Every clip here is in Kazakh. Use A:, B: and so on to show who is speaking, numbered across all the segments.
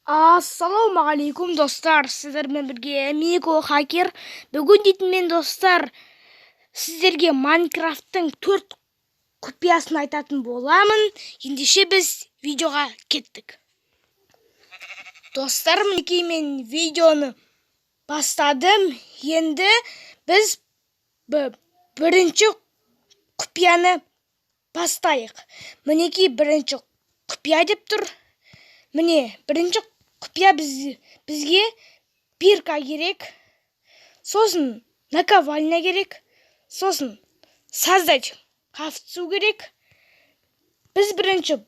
A: Ассалаумағалейкум достар, сіздермен бірге Мико Хакер. Бүгін дейтін мен достар, сіздерге Майнкрафттың 4 құпиясын айтатын боламын. Ендеше біз видеоға кеттік. Достар, мінекей мен видеоны бастадым. Енді біз бірінші құпияны бастайық. Мінекей бірінші құпия деп тұр. Міне, бірінші құпия бізге бирка керек, сосын наковальня керек, сосын создать қафтсу керек. Біз бірінші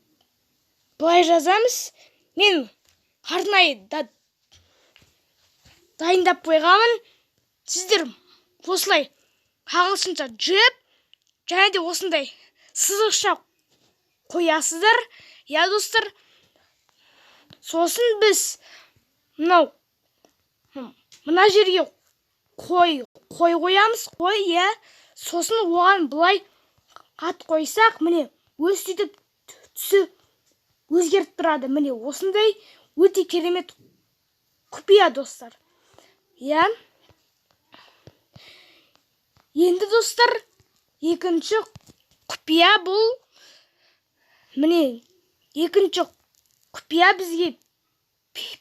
A: былай жазамыз. Мен арнайы дайындап қойғанмын. Сіздер осылай ағылшынша жеп, және де осындай сызықша қоясыздар. Я достар, сосын біз мына жерге қой қоямыз. Сосын оған былай ат қойсақ, міне өз сөйтіп түсі өзгеріп тұрады. Міне осындай өте керемет құпия достар. Енді достар, екінші құпия бұл. Міне екінші құпия бізге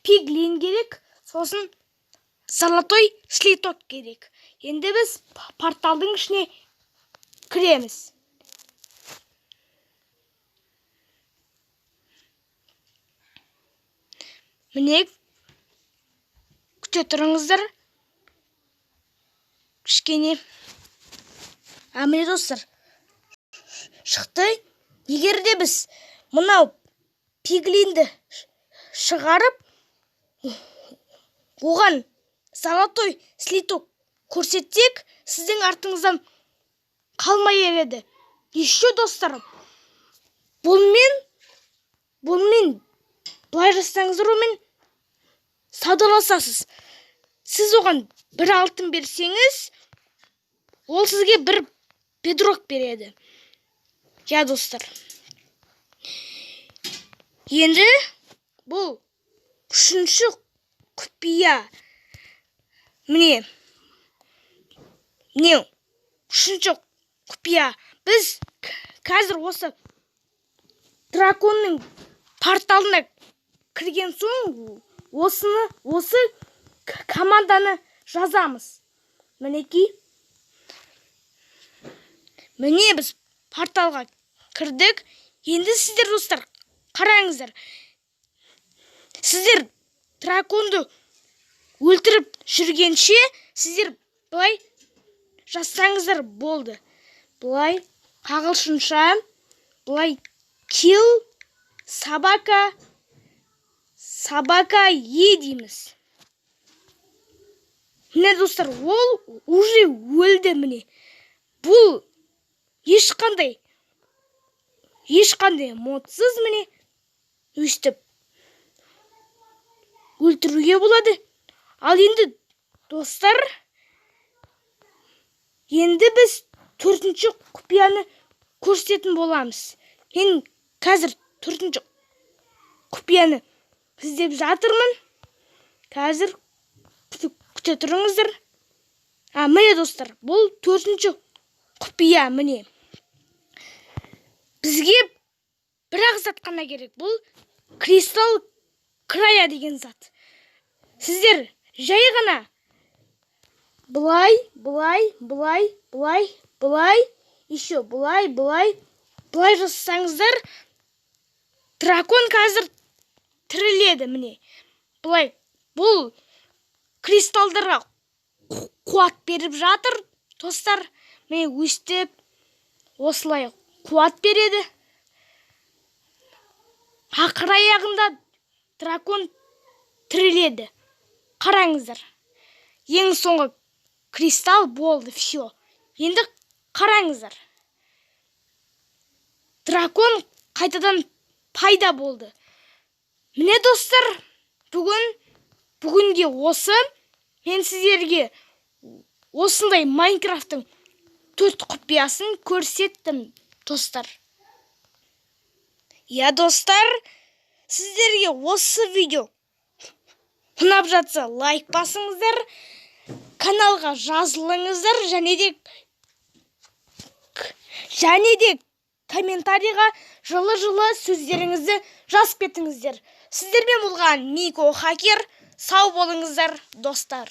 A: пиглин керек, сосын золотой слиток керек. Енді біз порталдың ішіне кіреміз. Міне, күте тұрыңыздар. Кішкене. Міне достар, шықты. Егер де біз мынау пиглинді шығарып, оған золотой слиток көрсетсек, сіздің артыңыздан қалмай ереді. Еще достар, бұнымен былай жасаңыздар, онымен саудаласасыз. Сіз оған бір алтын берсеңіз, ол сізге бір бедрок береді. Я достар, енді бұл үшінші құпия. Міне үшінші құпия. Біз қазір осы драконның порталына кірген соң осы команданы жазамыз. Мінекей. Міне біз порталға кірдік. Енді сіздер достар, қараңыздар. Сіздер драконды өлтіріп жүргенше, сіздер былай жазсаңыздар болды. Былай ағылшынша, былай kill собака е дейміз. Міне достар, ол уже өлді. Міне бұл ешқандай модсыз, міне өстіп өлтіруге болады. Ал енді достар, енді біз төртінші құпияны көрсететін боламыз. Мен қазір төртінші құпияны іздеп жатырмын. Қазір күте тұрыңыздар. Міне достар, бұл төртінші құпия. Міне бізге бір-ақ зат қана керек. Бұл кристалл края деген зат. Сіздер жай ғана былай, еще былай жасаңыздар. Дракон қазір тіріледі. Міне былай, бұл кристалдарға қуат беріп жатыр достар. Міне өстіп осылай қуат береді. Ақыр аяғында дракон тіріледі. Қараңыздар. Ең соңғы кристалл болды. Все. Енді қараңыздар. Дракон қайтадан пайда болды. Міне достар, бүгінге осы. Мен сіздерге осындай Майнкрафттың 4 құпиясын көрсеттім достар. Я достар, сіздерге осы видео ұнап жатса лайк басыңыздар, каналға жазылыңыздар, және де комментарийға жылы сөздеріңізді жазып кетіңіздер. Сіздермен болған Мико Хакер. Сау болыңыздар, достар.